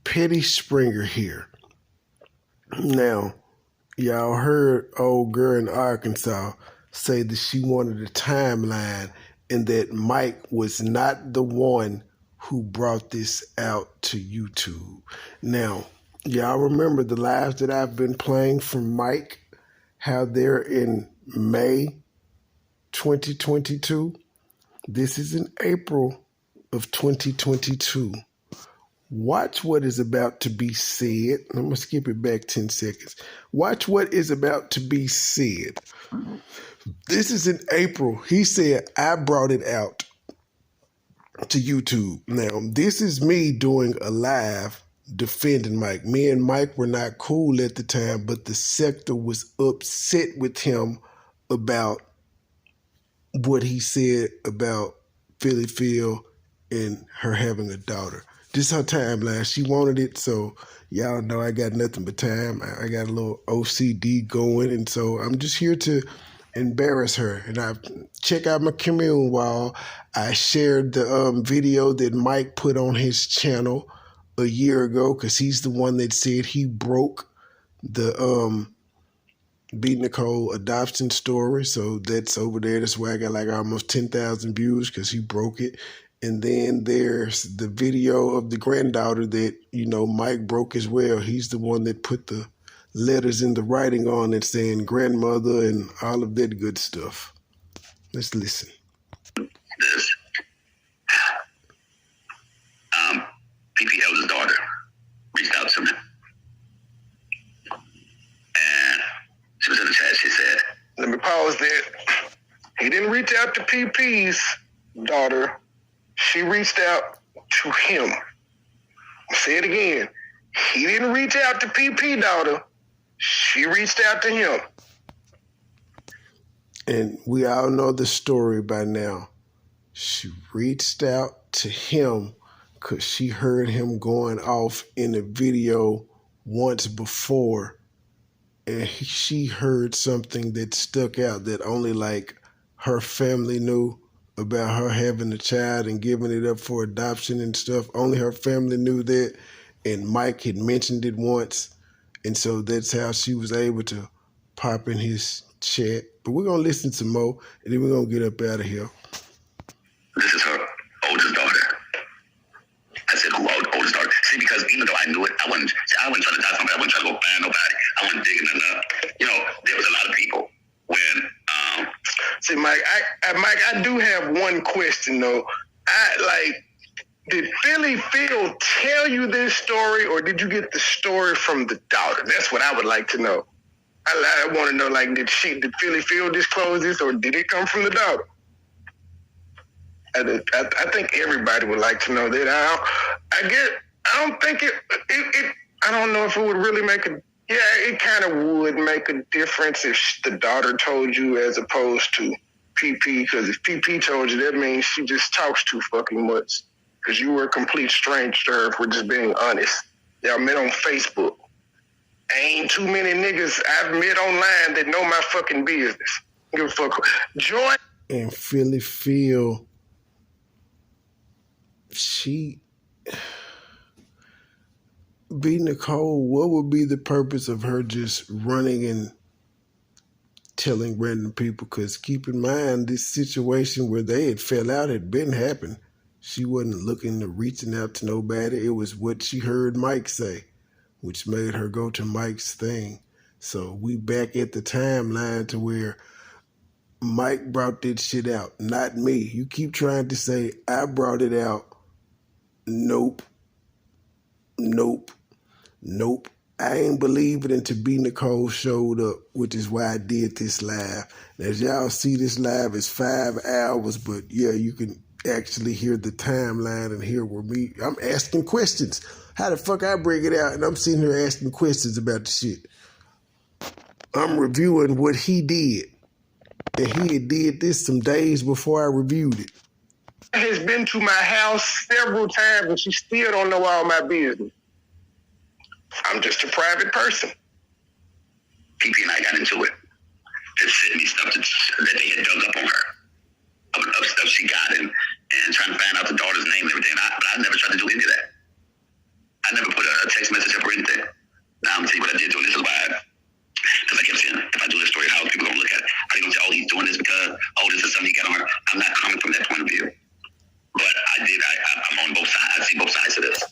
Petty Springer here. Now, y'all heard old girl in Arkansas say that she wanted a timeline and that Mike was not the one who brought this out to YouTube. Now, y'all remember the lives that I've been playing from Mike, how they're in May 2022. This is in April of 2022. Watch what is about to be said. I'm going to skip it back 10 seconds. Watch what is about to be said. This is in April. He said, I brought it out to YouTube. Now, this is me doing a live defending Mike. Me and Mike were not cool at the time, but the sector was upset with him about what he said about Philly Phil and her having a daughter. This is her timeline. She wanted it, so y'all know I got nothing but time. I got a little OCD going, and so I'm just here to embarrass her. And I check out my commune wall. I shared the video that Mike put on his channel a year ago because he's the one that said he broke the B. Nicole adoption story. So that's over there. That's why I got like almost 10,000 views because he broke it. And then there's the video of the granddaughter that, you know, Mike broke as well. He's the one that put the letters in the writing on it saying grandmother and all of that good stuff. Let's listen. PP Elder's daughter reached out to me. And she was in the chat. She said, let me pause there. He didn't reach out to PP's daughter. She reached out to him. I'll say it again. He didn't reach out to PP daughter. She reached out to him. And we all know the story by now. She reached out to him because she heard him going off in a video once before. And she heard something that stuck out that only like her family knew about her having a child and giving it up for adoption and stuff. Only her family knew that. And Mike had mentioned it once. And so that's how she was able to pop in his chat. But we're going to listen to more, and then we're going to get up out of here. this is her oldest daughter. I said, who oldest daughter? See, because even though I knew it, I wasn't trying to die somebody. I wasn't trying to go find nobody. I wasn't digging nothing up. You know, there was a lot of people when... See, Mike, I do have one question, though. Did Philly Phil tell you this story, or did you get the story from the daughter? That's what I would like to know. I want to know, like, did Philly Phil disclose this, or did it come from the daughter? I think everybody would like to know that. I don't think it I don't know if it would really make a... Yeah, it kind of would make a difference if the daughter told you as opposed to PP, because if PP told you, that means she just talks too fucking much. Because you were a complete stranger to her, if we're just being honest. Y'all met on Facebook. Ain't too many niggas I've met online that know my fucking business. Give a fuck. Joy. And Philly Phil, she... B. Nicole, what would be the purpose of her just running and telling random people? Because keep in mind, this situation where they had fell out had been happening. She wasn't looking to reaching out to nobody. It was what she heard Mike say, which made her go to Mike's thing. So we back at the timeline to where Mike brought that shit out, not me. You keep trying to say, I brought it out. Nope. I ain't believe it until B. Nicole showed up, which is why I did this live. As y'all see, this live is 5 hours, but yeah, you can actually hear the timeline and hear where I'm asking questions. How the fuck I bring it out? And I'm sitting here asking questions about the shit. I'm reviewing what he did. And he had did this some days before I reviewed it. Has been to my house several times and she still don't know all my business. I'm just a private person. PP and I got into it. Just sending me stuff that they had dug up on her. Of stuff she got and trying to find out the daughter's name and everything. But I never tried to do any of that. I never put see both sides of this.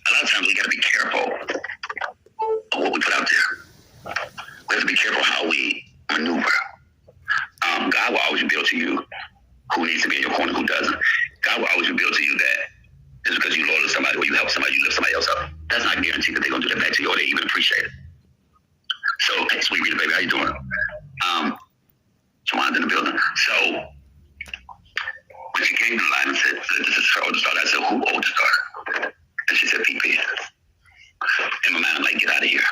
A lot of times we got to be careful of what we put out there. We have to be careful how we maneuver. God will always reveal to you who needs to be in your corner, who doesn't. God will always reveal to you that just because you loyal to somebody or you help somebody, you lift somebody else up, that's not guaranteed that they're going to do that back to you or they even appreciate it. So, hey, sweet Rita, baby, how you doing? Jawan's in the building. So, when she came to the line and said, this is her oldest daughter, I said, who oldest daughter? And she said, PP. In my mind, I'm like, get out of here.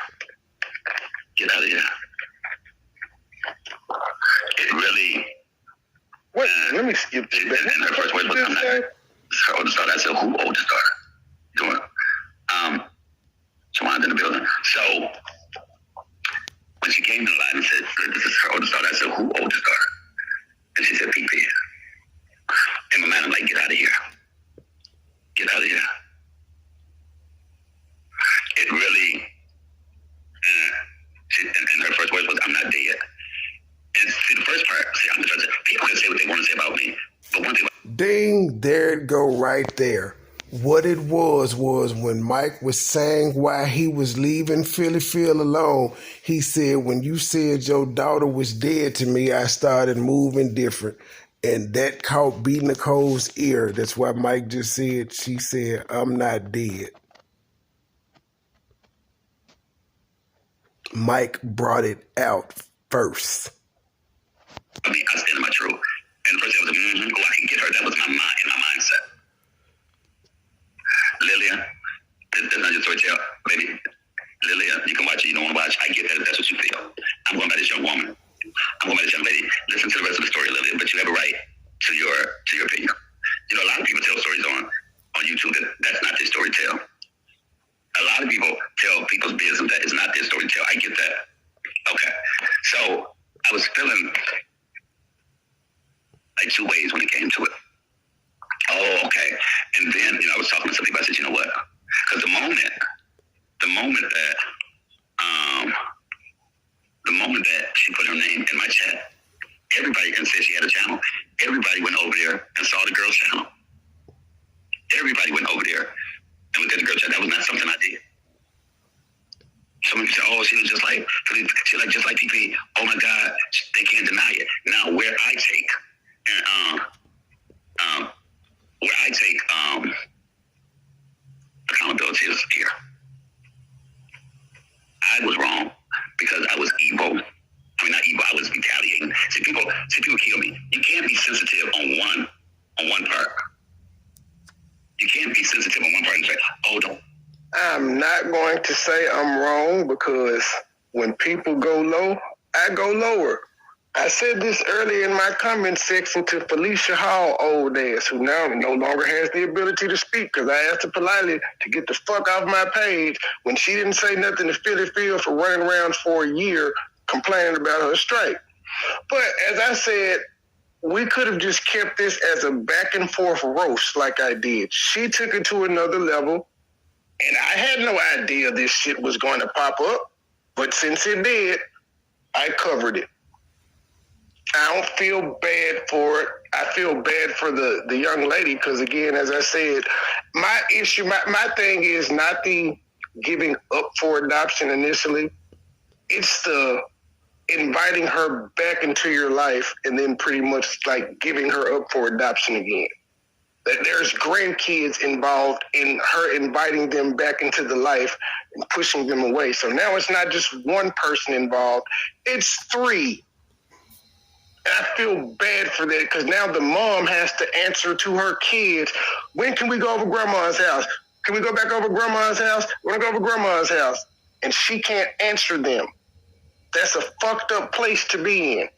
Get out of here. It really... Wait, let me skip this. And her first words was, I'm not... This is her oldest daughter. I said, who oldest daughter? Doing? Jawan's in the building. So... when she came to the line and said, this is her oldest daughter, I said, who oldest daughter? And she said, PP. In my mind, I'm like, get out of here. Get out of here. It really, and her first words was, I'm not dead. And see, the first part, see, I'm just trying to, people can say what they want to say about me, but one thing. Ding, there it go right there. What it was when Mike was saying why he was leaving Philly Phil alone, he said, when you said your daughter was dead to me, I started moving different. And that caught B. Nicole's ear. That's why Mike just said, she said, I'm not dead. Mike brought it out first. I mean, I stand in my truth. And the first thing was, oh, I can get her. That was my mind and my mindset. Lillian, that's not your story tale, baby. Lillian, you can watch it, you don't want to watch. I get that if that's what you feel. I'm going by this young woman. I'm going by this young lady. Listen to the rest of the story, Lillian, but you have a right to your opinion. You know, a lot of people tell stories on YouTube that that's not their story tale. A lot of people tell people's business that is not their story tale. I get that. Okay. So I was feeling like two ways when it came to it. Oh, okay. And then, I was talking to some people. I said, you know what? Because the moment that she put her name in my chat, everybody can say she had a channel. Everybody went over there and saw the girl's channel. Everybody went over there and looked at the girl's channel. That was not something I did. Someone said, oh, she was just like PP. Oh my God, they can't deny it. Now, where I take accountability is here. I was wrong because I was evil. I mean, not evil. I was retaliating. See, people kill me. You can't be sensitive on one part. You can't be sensitive on one part and say, "Oh, don't." I'm not going to say I'm wrong because when people go low, I go lower. I said this earlier in my comment section to Felicia Hall, old ass, who now no longer has the ability to speak because I asked her politely to get the fuck off my page when she didn't say nothing to Philly Phil for running around for a year complaining about her strike. But as I said, we could have just kept this as a back and forth roast like I did. She took it to another level, and I had no idea this shit was going to pop up. But since it did, I covered it. I don't feel bad for it. I feel bad for the young lady because, again, as I said, my issue, my thing is not the giving up for adoption initially. It's the inviting her back into your life and then pretty much like giving her up for adoption again. That there's grandkids involved in her inviting them back into the life and pushing them away. So now it's not just one person involved, it's three. And I feel bad for that because now the mom has to answer to her kids, when can we go over grandma's house? Can we go back over grandma's house? We're going to go over grandma's house. And she can't answer them. That's a fucked up place to be in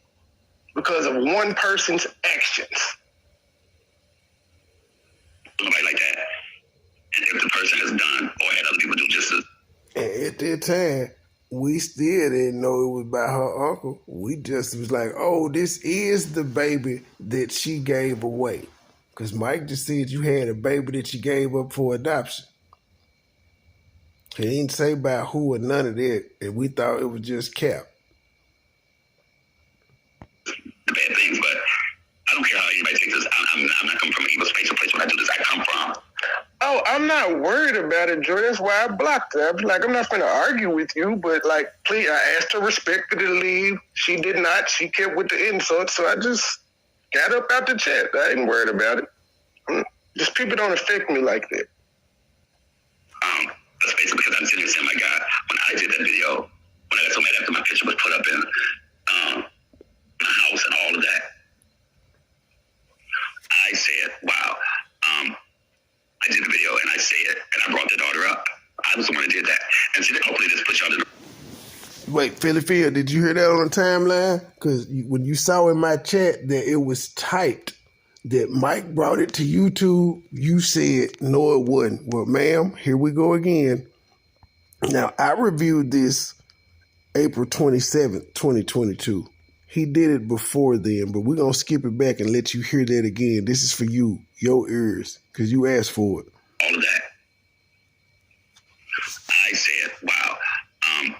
because of one person's actions. Nobody like that. And if the person has done or had other people do just as... And at that time, we still didn't know it was by her uncle. We just was like, oh, this is the baby that she gave away. Because Mike just said you had a baby that you gave up for adoption. He didn't say about who or none of that, and we thought it was just Cap. The bad things, but I don't care how anybody takes this. I'm not coming from an evil space or place when I do this. I come from I'm not worried about it, Joy. That's why I blocked her. I was like, I'm not going to argue with you, but like, please, I asked her respectfully to leave. She did not. She kept with the insult, so I just got up out the chat. I ain't worried about it. Just people don't affect me like that. That's basically because I'm sitting here saying, my God, when I did that video, when I got so mad after my picture was put up in my house and all of that, I said, wow, I did the video and I said, and I brought the daughter up. I was the one that did that. And so hopefully this puts y'all to the... Wait, Philly Phil, did you hear that on the timeline? Because when you saw in my chat that it was typed that Mike brought it to YouTube, you said, no, it wasn't. Well, ma'am, here we go again. Now, I reviewed this April 27th, 2022. He did it before then, but we're going to skip it back and let you hear that again. This is for you, your ears, because you asked for it. All of that. I said, wow, I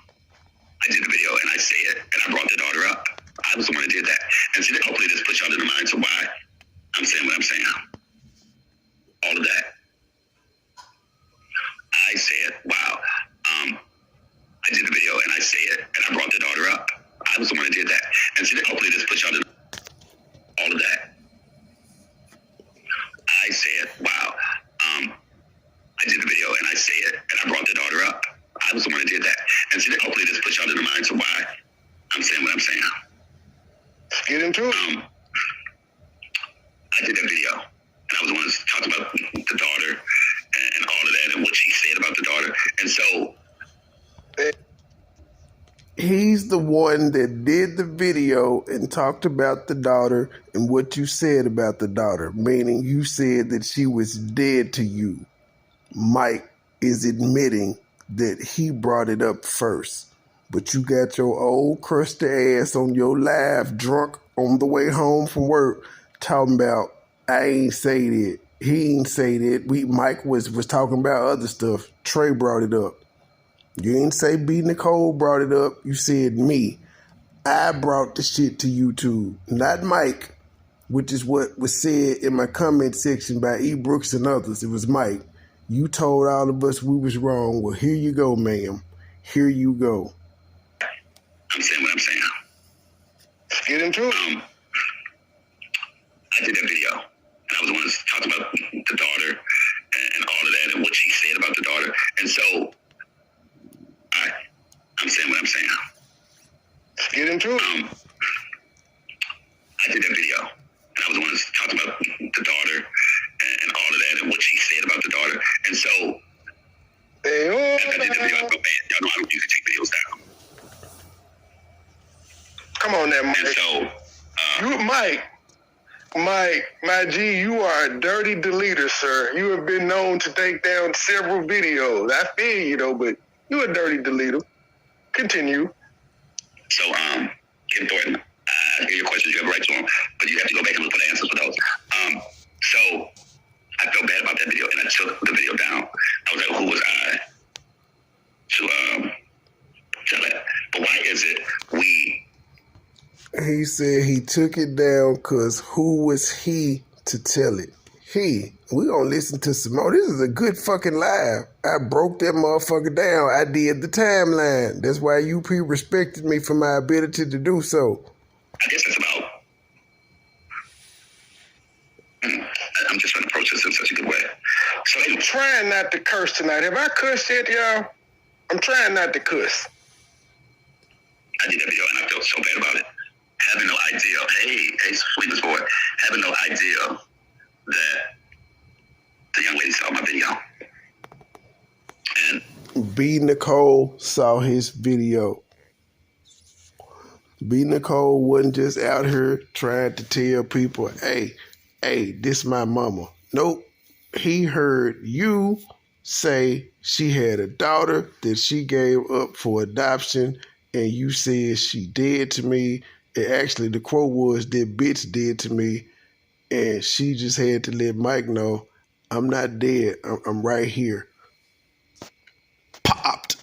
did the video and I said, and I brought the daughter up. I was the one that did that. And so hopefully this puts y'all in the mind to why I'm saying what I'm saying. All of that. I said, wow, I did the video and I said, and I brought the daughter up. I was the one that did that. And so hopefully this puts y'all in all of that. I said, wow, I did the video and I said, and I brought the daughter up. I was the one that did that. And so hopefully this puts y'all in the mind to why I'm saying what I'm saying. Get into it. I did that video, and I was the one that talked about the daughter and all of that and what she said about the daughter. And so... He's the one that did the video and talked about the daughter and what you said about the daughter, meaning you said that she was dead to you. Mike is admitting that he brought it up first, but you got your old crusty ass on your live drunk on the way home from work talking about, I ain't say that. He ain't say that. Mike was talking about other stuff. Trey brought it up. You didn't say B. Nicole brought it up. You said me. I brought the shit to YouTube, not Mike, which is what was said in my comment section by E. Brooks and others. It was Mike. You told all of us we was wrong. Well, here you go, ma'am. Here you go. I'm saying what I'm saying. Get into it. I did that video, and I was the one that talked about the daughter and all of that and what she said about the daughter. And so... I'm saying what I'm saying. Get into it. I did that video, and I was the one that talked about the daughter and all of that and what she said about the daughter. And so, after I did the video, I felt bad. Y'all know I don't usually take videos down. Come on now, Mike. And so, you, Mike, my G, you are a dirty deleter, sir. You have been known to take down several videos. I feel you, though, but you a dirty deleter. Continue. So, Kim Thornton, I hear your questions, you have a right to them, but you have to go back and look for the answers for those. So, I felt bad about that video, and I took the video down. I was like, who was I to tell that? But why is it we... He said he took it down because who was he to tell it? We gonna listen to some more. This is a good fucking live. I broke that motherfucker down. I did the timeline. That's why UP respected me for my ability to do so. I guess it's about... I'm just trying to approach this in such a good way. So I'm trying not to curse tonight. Have I cussed yet, y'all? I'm trying not to cuss. I did that video and I felt so bad about it. Having no idea. Hey, sweetest boy. Having no idea that the young lady saw my video. And B. Nicole saw his video. B. Nicole wasn't just out here trying to tell people, hey, this my mama. Nope. He heard you say she had a daughter that she gave up for adoption, and you said she dead to me. And actually, the quote was, that bitch dead to me. And she just had to let Mike know, I'm not dead. I'm right here. Popped.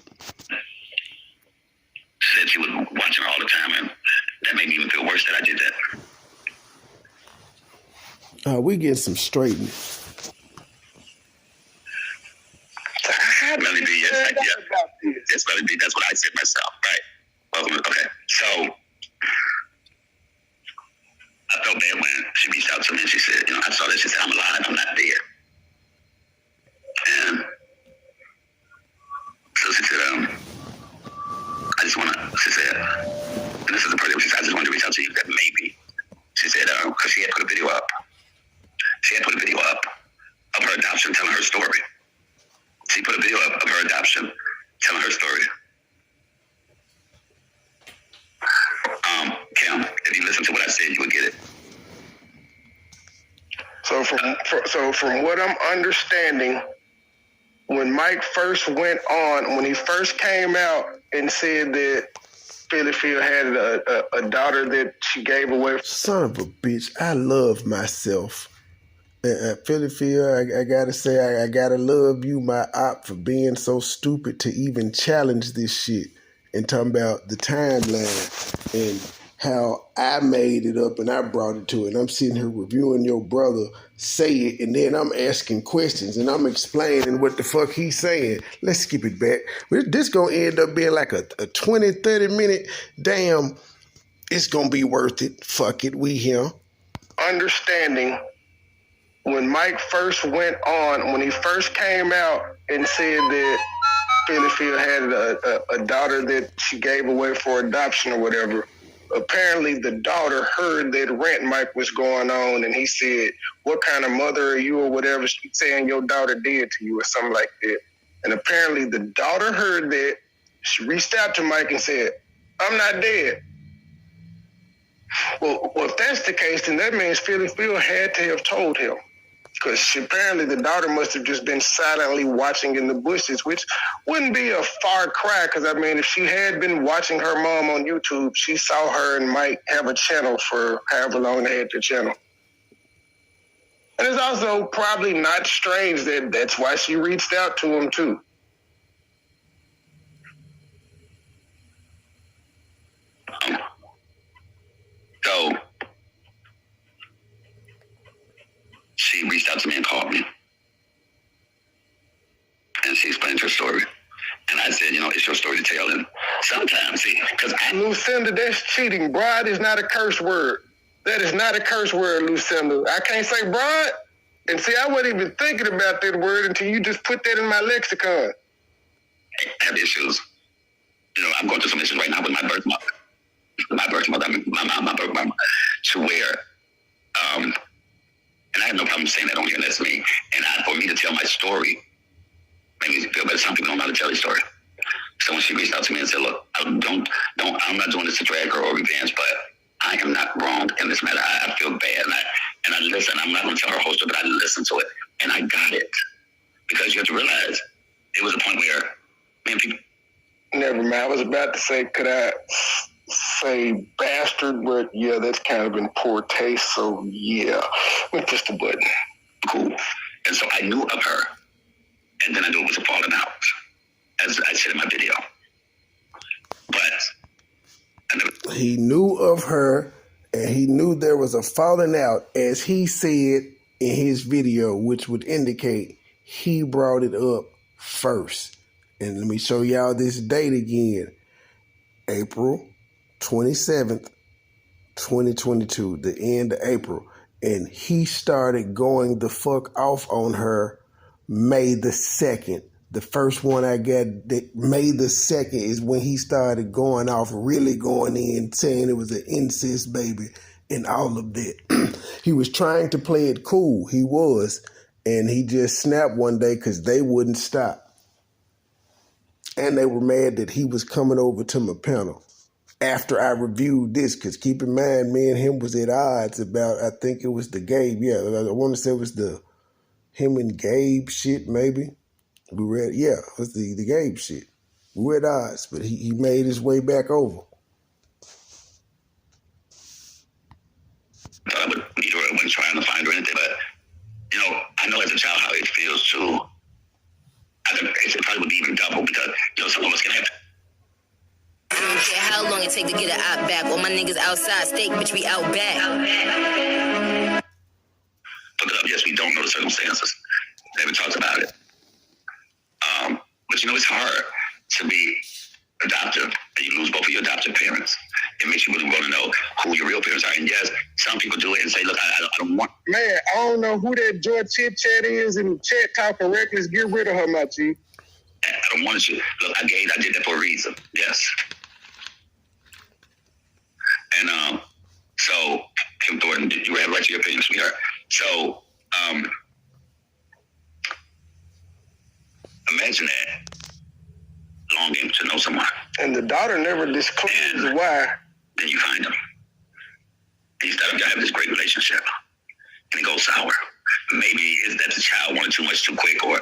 Said she was watching her all the time, and that made me even feel worse that I did that. We getting some straightening. Melly B, yes, That's Melly B. That's what I said myself, right? Welcome. Okay, so I felt bad when she reached out to me and she said, I saw that. She said, I'm alive. I'm not dead. And so she said, I just want to. She said, and this is the part that she said, I just wanted to reach out to you. That maybe. She said, because she had put a video up. She had put a video up of her adoption, telling her story. She put a video up of her adoption, telling her story. Kim, if you listen to what I said, you would get it. So from what I'm understanding, when Mike first went on, when he first came out and said that Philly Phil had a daughter that she gave away. Son of a bitch, I love myself. Philly Phil, I gotta say, I gotta love you, my op, for being so stupid to even challenge this shit and talking about the timeline and how I made it up and I brought it to it. And I'm sitting here reviewing your brother say it, and then I'm asking questions and I'm explaining what the fuck he's saying. Let's skip it back. This gonna end up being like a 20, 30 minute damn, it's gonna be worth it. Fuck it, we here. Understanding when Mike first went on, when he first came out and said that Philly Phil had a daughter that she gave away for adoption or whatever, apparently the daughter heard that rant Mike was going on, and he said, what kind of mother are you or whatever she's saying your daughter did to you or something like that. And apparently the daughter heard that. She reached out to Mike and said, I'm not dead. Well, if that's the case, then that means Philly Phil had to have told him. Because apparently the daughter must have just been silently watching in the bushes, which wouldn't be a far cry. Because, I mean, if she had been watching her mom on YouTube, she saw her and Mike have a channel for however long they had their channel. And it's also probably not strange that that's why she reached out to him, too. So she reached out to me and called me. And she explained her story. And I said, it's your story to tell. And sometimes, because Lucinda, that's cheating. Bride is not a curse word. That is not a curse word, Lucinda. I can't say bride. And see, I wasn't even thinking about that word until you just put that in my lexicon. I have issues. I'm going through some issues right now with my birth mother. My birth mother, my birth mother, to where, and I have no problem saying that on here, and that's me. And for me to tell my story made me feel better. Some people don't know how to tell their story. So when she reached out to me and said, look, I'm not doing this to drag her or revenge, but I am not wrong in this matter. I feel bad. And I listen. I'm not going to tell her whole story, but I listened to it. And I got it. Because you have to realize it was a point where, people. Never mind. I was about to say, could I say bastard, but yeah, that's kind of in poor taste, so yeah, we pushed the button. Cool. And so I knew of her, and then I knew it was a falling out, as I said in my video. But he knew of her, and he knew there was a falling out, as he said in his video, which would indicate he brought it up first. And let me show y'all this date again. April 27th, 2022, the end of April. And he started going the fuck off on her May the 2nd. The first one I got, May the 2nd, is when he started going off, really going in, saying it was an incest baby and all of that. He was trying to play it cool. He was. And he just snapped one day because they wouldn't stop. And they were mad that he was coming over to my panel after I reviewed this, because keep in mind, me and him was at odds about, I think it was the Gabe. Yeah, I want to say it was him and Gabe shit, maybe. We were at, yeah, it was the Gabe shit. We were at odds, but he made his way back over. I would meet her, I wasn't trying to find her or anything, but, I know as a child how it feels to, it probably would be even double because, some of us can have. I don't care how long it take to get an op back. All my niggas outside, steak, bitch, we out back. Look it up. Yes, we don't know the circumstances. They haven't talked about it. But you know, it's hard to be adoptive and you lose both of your adoptive parents. It makes you really want to know who your real parents are. And yes, some people do it and say, look, I don't want. Man, I don't know who that George Chit Chat is and chat talking reckless. Get rid of her, my G. I don't want you. Look, I did that for a reason. Yes. And so, Kim Thornton, you have right to your opinion, sweetheart. So, imagine that. Longing to know someone. And the daughter never discloses why. Then you find them. And you start to have this great relationship. And it goes sour. Maybe is that the child wanted too much too quick, or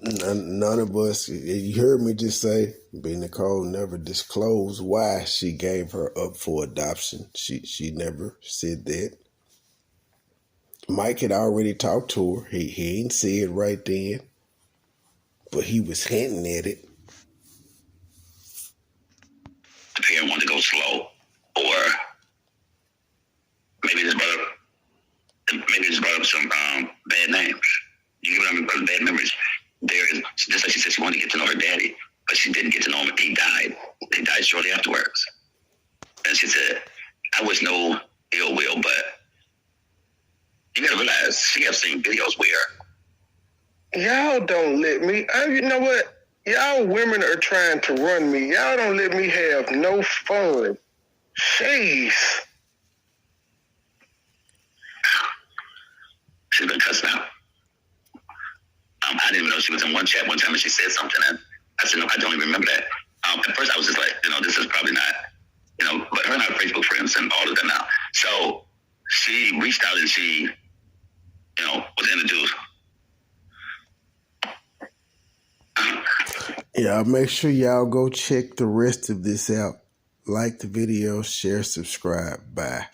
none of us, you heard me just say, B. Nicole never disclosed why she gave her up for adoption. She never said that. Mike had already talked to her. He ain't say it right then, but he was hinting at it. the parent wanted to go slow, or maybe just brought up some bad names. You get what I mean? Bad memories. There is, just like she said, she wanted to get to know her daddy, but she didn't get to know him. He died. He died shortly afterwards. And she said, I was no ill will, but you gotta realize she have seen videos where y'all don't let me. You know what? Y'all women are trying to run me. Y'all don't let me have no fun. Jeez. she's been cussed out. I didn't even know she was in one chat one time and she said something, and I said, no, I don't even remember that. At first I was just like, this is probably not, but her and I are Facebook friends and all of that now. So she reached out and she, was introduced. Yeah, make sure y'all go check the rest of this out. Like the video, share, subscribe. Bye.